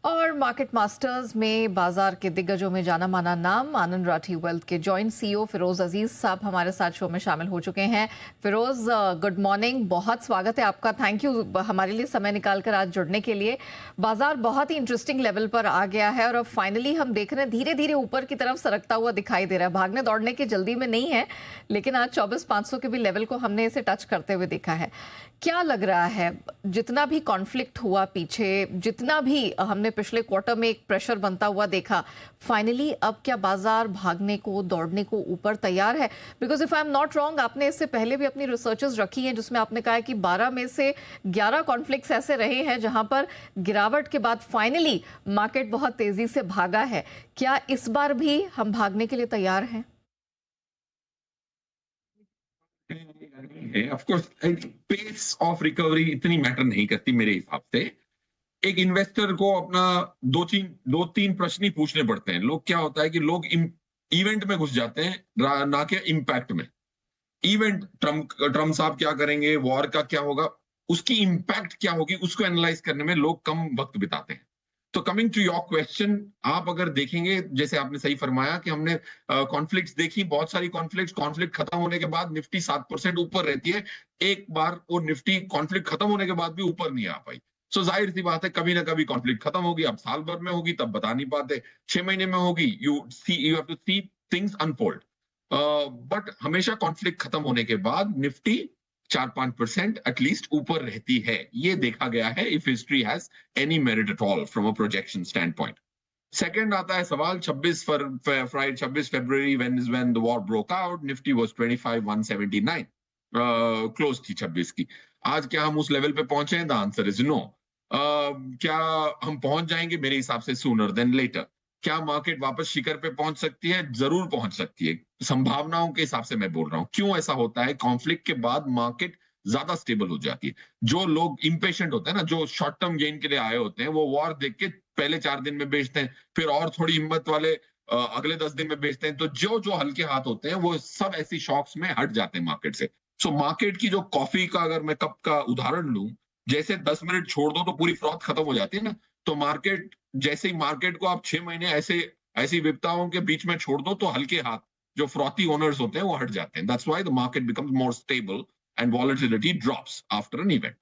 और market masters में बाजार के दिग्गजों में जाना माना नाम आनंद राठी वेल्थ के जॉइंट सीईओ फिरोज अजीज साहब हमारे साथ शो में शामिल हो चुके हैं। फिरोज, गुड मॉर्निंग, बहुत स्वागत है आपका। थैंक यू हमारे लिए समय निकालकर आज जुड़ने के लिए। बाजार बहुत ही इंटरेस्टिंग लेवल पर आ गया है और अब फाइनली हम देख रहे हैं धीरे धीरे ऊपर की तरफ सरकता हुआ दिखाई दे रहा है। भागने दौड़ने की जल्दी में नहीं है, लेकिन आज 24,500 के भी लेवल को हमने इसे टच करते हुए देखा है। क्या लग रहा है, जितना भी कॉन्फ्लिक्ट हुआ पीछे, जितना भी हमने पिछले क्वार्टर में एक प्रेशर बनता हुआ देखा, फाइनली अब क्या बाजार भागने को दौड़ने को ऊपर तैयार है? Because if I am not wrong, आपने इससे पहले भी अपनी रिसर्चेस रखी हैं जिसमें आपने कहा है कि 12 में से 11 कॉन्फ्लिक्ट्स ऐसे रहे हैं जहां पर गिरावट के बाद फाइनली मार्केट बहुत तेजी से भागा है। क्या इस बार भी हम भागने के लिए तैयार हैं? Of course pace of recovery इतनी मैटर नहीं करती मेरे हिसाब से। एक इन्वेस्टर को अपना दो तीन प्रश्न ही पूछने पड़ते हैं। लोग क्या होता है कि लोग इवेंट में घुस जाते हैं ना कि इम्पैक्ट में। इवेंट ट्रम्प साहब क्या करेंगे, वॉर का क्या होगा, उसकी इम्पैक्ट क्या होगी, उसको एनालाइज करने में लोग कम वक्त बिताते हैं। तो कमिंग टू योर क्वेश्चन, आप अगर देखेंगे, जैसे आपने सही फरमाया कि हमने कॉन्फ्लिक्ट्स देखी, बहुत सारी कॉन्फ्लिक्ट खत्म होने के बाद निफ्टी 7% ऊपर रहती है। एक बार वो निफ्टी कॉन्फ्लिक्ट खत्म होने के बाद भी ऊपर नहीं आ पाई। सो जाहिर सी बात है, कभी ना कभी कॉन्फ्लिक्ट खत्म होगी। अब साल भर में होगी तब बता नहीं पाते, 6 महीने में होगी, you have to see things unfold. But हमेशा कॉन्फ्लिक्ट खत्म होने के बाद निफ्टी 4-5% एटलीस्ट ऊपर रहती है, ये देखा गया है, if history has any merit at all from a projection stand point. Second आता है सवाल 26 फरवरी when the war broke out, Nifty was 25,179, close थी 26 की। आज क्या हम उस लेवल पे पहुंचे हैं? The answer is no. क्या हम पहुंच जाएंगे? मेरे हिसाब से सूनर देन लेटर। क्या मार्केट वापस शिखर पे पहुंच सकती है? जरूर पहुंच सकती है, संभावनाओं के हिसाब से मैं बोल रहा हूं। क्यों ऐसा होता है? कॉन्फ्लिक्ट के बाद मार्केट ज्यादा स्टेबल हो जाती है। जो लोग इंपेशेंट होते हैं ना, जो शॉर्ट टर्म गेन के लिए आए होते हैं, वो वॉर देख के पहले 4 दिन में बेचते हैं, फिर और थोड़ी हिम्मत वाले अगले 10 दिन में बेचते हैं। तो जो हल्के हाथ होते हैं वो सब ऐसी शॉक्स में हट जाते हैं मार्केट से। सो मार्केट की जो कॉफी का अगर मैं कप का उदाहरण लूं, जैसे 10 मिनट छोड़ दो तो पूरी फ्रॉथ खत्म हो जाती है ना। तो मार्केट, जैसे ही मार्केट को आप 6 महीने ऐसी विपताओं के बीच में छोड़ दो तो हल्के हाथ जो फ्रॉथी ओनर्स होते हैं वो हट जाते हैं। That's why the market becomes more stable and volatility drops after an event.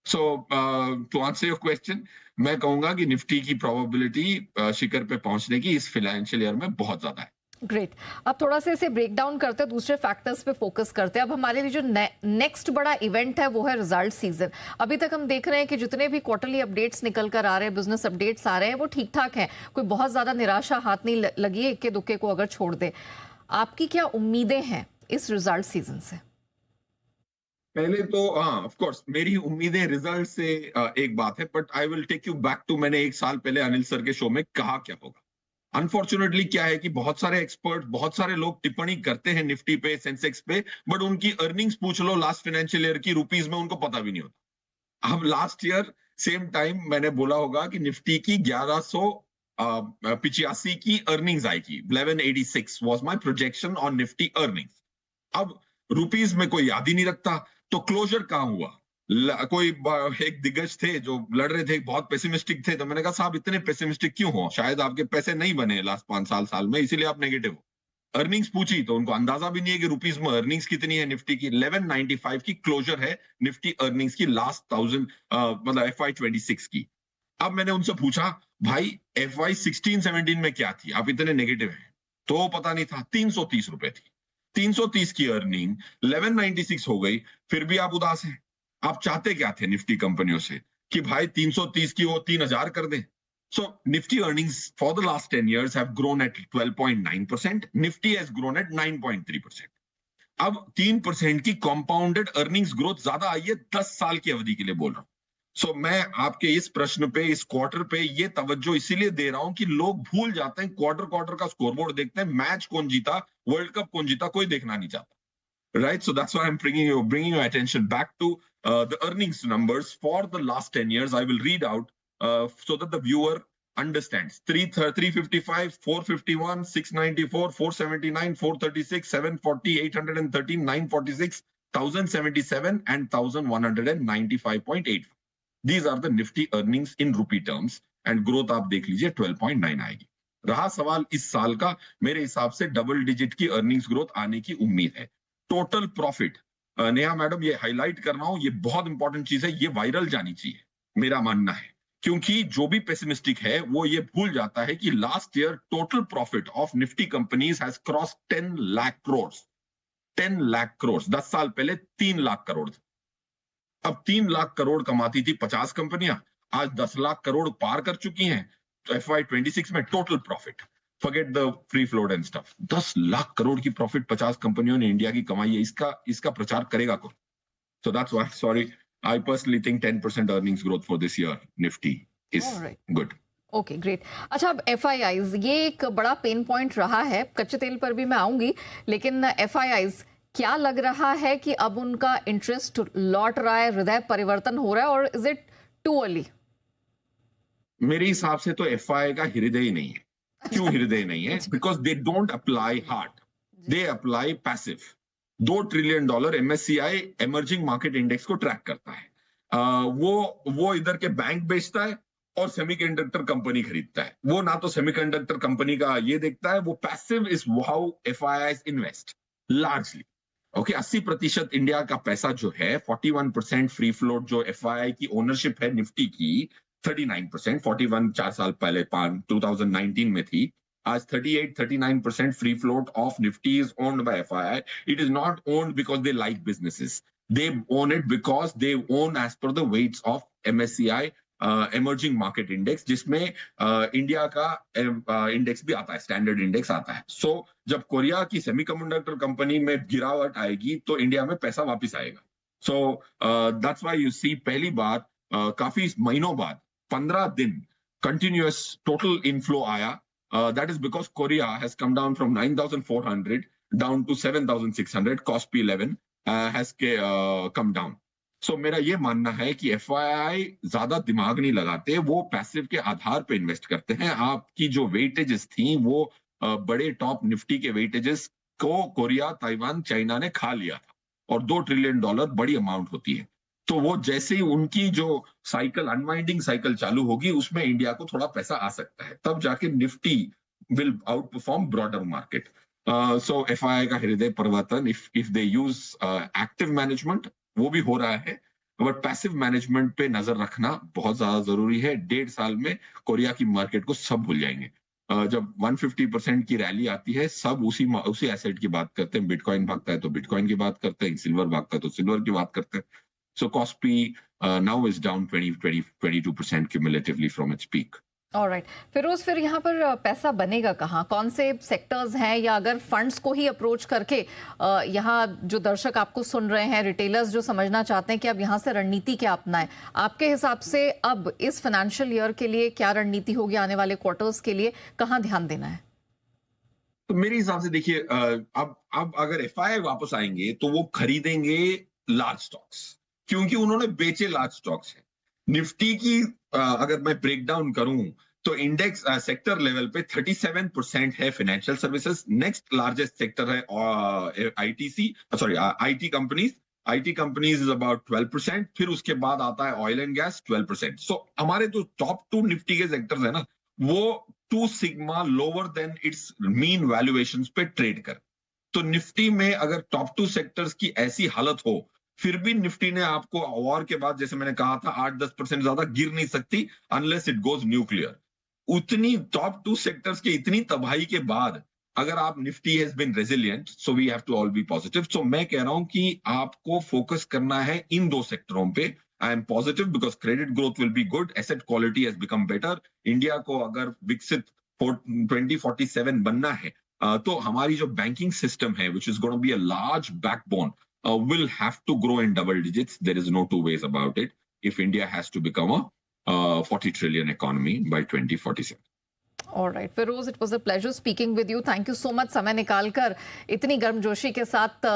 So to answer your question, मैं कहूंगा कि निफ्टी की प्रोबेबिलिटी शिखर पे पहुंचने की इस फाइनेंशियल ईयर में बहुत ज्यादा है। ग्रेट। अब थोड़ा सा इसे ब्रेक डाउन करते हैं, दूसरे फैक्टर्स पे फोकस करते हैं। अब हमारे लिए जो नेक्स्ट बड़ा इवेंट है वो है रिजल्ट सीजन। अभी तक हम देख रहे हैं कि जितने भी क्वार्टरली अपडेट्स निकल कर आ रहे हैं, बिजनेस अपडेट्स आ रहे हैं, वो ठीक ठाक हैं। कोई बहुत ज्यादा निराशा हाथ नहीं लगी है, इक्के दुक्के को अगर छोड़ दे। आपकी क्या उम्मीदें हैं इस रिजल्ट सीजन से? पहले तो हाँ, ऑफ कोर्स मेरी उम्मीदें रिजल्ट से एक बात है, but I will take you back to, मैंने 1 साल पहले अनिल सर के शो में कहा क्या होगा। अनफॉर्चुनेटली क्या है कि बहुत सारे एक्सपर्ट, बहुत सारे लोग टिप्पणी करते हैं निफ्टी पे, सेंसेक्स पे, बट उनकी अर्निंग्स पूछ लो लास्ट फाइनेंशियल ईयर की रुपीज में, उनको पता भी नहीं होता। अब लास्ट ईयर सेम टाइम मैंने बोला होगा कि निफ्टी की 1185 की अर्निंग्स आएगी। 1186 was my projection on Nifty earnings. अब रुपीज में कोई याद ही नहीं रखता, तो क्लोजर कहां हुआ? कोई एक दिग्गज थे जो लड़ रहे थे, बहुत पेसिमिस्टिक थे, तो मैंने कहा साहब इतने पेसिमिस्टिक क्यों हो? शायद आपके पैसे नहीं बने लास्ट 5 साल में, इसीलिए आप नेगेटिव हो। अर्निंग्स पूछी तो उनको अंदाजा भी नहीं है कि रुपीज में अर्निंग्स कितनी है। निफ्टी की 1195 की क्लोजर है, निफ्टी अर्निंग्स की लास्ट 1000 मतलब FY26 की। अब मैंने उनसे पूछा, भाई FY16-17 में क्या थी, आप इतने नेगेटिव हैं? तो पता नहीं था, 330 रुपए थी। 330 की अर्निंग 1196 हो गई, फिर भी आप उदास हैं। आप चाहते क्या थे निफ्टी कंपनियों से? कि भाई 330 की वो 3000 कर दें। So Nifty earnings for the last 10 years have grown at 12.9%. Nifty has grown at 9.3%. अब 3% की कंपाउंडेड अर्निंग्स ग्रोथ ज्यादा आई है 10 साल की अवधि के लिए बोल रहा हूं। सो मैं आपके इस प्रश्न पे, इस क्वार्टर पे ये तवज्जो इसीलिए दे रहा हूं कि लोग भूल जाते हैं, क्वार्टर क्वार्टर का स्कोरबोर्ड देखते हैं, मैच कौन जीता, वर्ल्ड कप कौन जीता, कोई देखना नहीं चाहता। Right, so that's why I'm bringing your attention back to the earnings numbers for the last 10 years. I will read out so that the viewer understands. 355, 451, 694, 479, 436, 740, 813, 946, 1077, and 1195.8. These are the Nifty earnings in rupee terms. And growth आप देख लीजिए 12.9 आएगी। रहा सवाल इस साल का, मेरे हिसाब से डबल डिजिट की अर्निंग्स ग्रोथ आने की उम्मीद है। टोटल प्रॉफिट, नेहा मैडम ये हाईलाइट कर रहा हूं, ये बहुत इंपॉर्टेंट चीज है, ये वायरल जानी चाहिए, मेरा मानना है। क्योंकि जो भी पेसिमिस्टिक है वो ये भूल जाता है कि last year total profit of Nifty companies has cross 10 lakh crore. 10 lakh crore, 10 साल पहले 3 लाख करोड़ थे। अब 3 लाख करोड़ कमाती थी 50 कंपनियां, आज 10 लाख करोड़ पार कर चुकी हैं। तो FY26 में total profit, forget the free float and stuff, 10 lakh crore की प्रॉफिट 50 कंपनियों ने इंडिया की कमाई है। इसका प्रचार करेगा कौन? So that's why, sorry, I personally think 10% earnings growth for this year, Nifty is good. Okay great. अच्छा, अब FIIs, ये एक बड़ा पेन पॉइंट रहा है, कच्चे तेल पर भी मैं आऊंगी, लेकिन FIIs क्या लग रहा है कि अब उनका इंटरेस्ट लौट रहा है, हृदय परिवर्तन हो रहा है, और इज इट टू अर्ली? मेरे हिसाब से तो FII का हृदय ही नहीं है। क्यों हृदय नहीं है? Because they don't apply hard, they apply passive. $2 trillion MSCI emerging market index को ट्रैक करता है। वो इधर के बैंक बेचता है और सेमीकंडक्टर कंपनी खरीदता है। वो ना तो सेमीकंडक्टर कंपनी का ये देखता है, वो passive is how FIIs invest largely. Okay, 80% India का पैसा जो है, 41% फ्री फ्लोट जो FII की ओनरशिप है निफ्टी की, 39%, 41 4 साल पहले 2019 में थी, आज 38-39% free float of Nifty is owned by FII. It is not owned because they like businesses. They own it because they own as per the weights of MSCI emerging market index, जिसमें India का index भी आता है, standard index आता है। सो जब Korea की semiconductor company में गिरावट आएगी तो इंडिया में पैसा वापस आएगा। So that's why you see पहली बार काफी महीनों बाद 15 दिन कंटिन्यूअस टोटल इनफ्लो आया। That is because Korea has come down from 9,400 down to 7,600. Kospi 11 has come down. So मेरा ये मानना है कि FII ज्यादा दिमाग नहीं लगाते, वो पैसिव के आधार पे इन्वेस्ट करते हैं। आपकी जो वेटेजेस थी वो बड़े टॉप निफ्टी के वेटेजेस को कोरिया, ताइवान, चाइना ने खा लिया था, और $2 ट्रिलियन बड़ी अमाउंट होती है। तो वो जैसे ही उनकी जो साइकिल, अनवाइंडिंग साइकिल चालू होगी, उसमें इंडिया को थोड़ा पैसा आ सकता है, तब जाके Nifty will out perform broader market. So FII का हृदय परिवर्तन, if they use active management, वो भी हो रहा है, बट पैसिव मैनेजमेंट पे नजर रखना बहुत ज्यादा जरूरी है। 1.5 साल में कोरिया की मार्केट को सब भूल जाएंगे। जब 150% की रैली आती है, सब उसी एसेट की बात करते हैं। बिटकॉइन भागता है तो बिटकॉइन की बात करते हैं, सिल्वर भागता है तो सिल्वर की बात करते हैं। So Kospi now is down 22% cumulatively from its peak. Alright Firoz, फिर यहाँ पर पैसा बनेगा कहाँ? कौन से सेक्टर्स हैं, या अगर फंड्स को ही अप्रोच करके यहाँ जो दर्शक आपको सुन रहे हैं, रिटेलर्स जो समझना चाहते हैं कि अब यहाँ से रणनीति क्या अपनाएं, आपके हिसाब से अब इस फाइनेंशियल ईयर के लिए क्या रणनीति होगी, आने वाले क्वार्टर्स के लिए कहाँ ध्यान देना है? तो मेरे हिसाब से देखिए, अब अगर FII वापस आएंगे तो वो खरीदेंगे लार्ज स्टॉक्स, क्योंकि उन्होंने बेचे लार्ज स्टॉक्स हैं। निफ्टी की अगर मैं ब्रेक डाउन करूं तो इंडेक्स सेक्टर लेवल पे 37% है financial services, next largest sector है IT companies. IT companies is about 12%, फिर उसके बाद आता है ऑयल एंड गैस 12%। सो हमारे जो टॉप 2 निफ्टी के सेक्टर्स है ना, वो 2 sigma lower than it's mean valuations पे ट्रेड कर। तो निफ्टी में अगर टॉप 2 सेक्टर्स की ऐसी हालत हो, फिर भी निफ्टी ने आपको वॉर के बाद, जैसे मैंने कहा था, 8-10% ज्यादा गिर नहीं सकती अनलेस इट गोज न्यूक्लियर। उतनी टॉप 2 सेक्टर्स के इतनी तबाही के बाद अगर आप, Nifty has been resilient, so we have to all be positive. So मैं कह रहा हूं कि आपको फोकस करना है इन 2 सेक्टरों पे। I am positive because credit growth will be good, asset quality has become better. India को अगर विकसित 2047 बनना है, तो हमारी जो बैंकिंग सिस्टम है, which is going to be a large backbone, will have to grow in double digits. There is no two ways about it if India has to become a 40 trillion economy by 2047. All right, Feroz, it was a pleasure speaking with you. Thank you so much समय निकालकर इतनी गर्मजोशी के साथ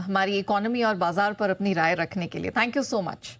हमारी economy और बाजार पर अपनी राय रखने के लिए। Thank you so much.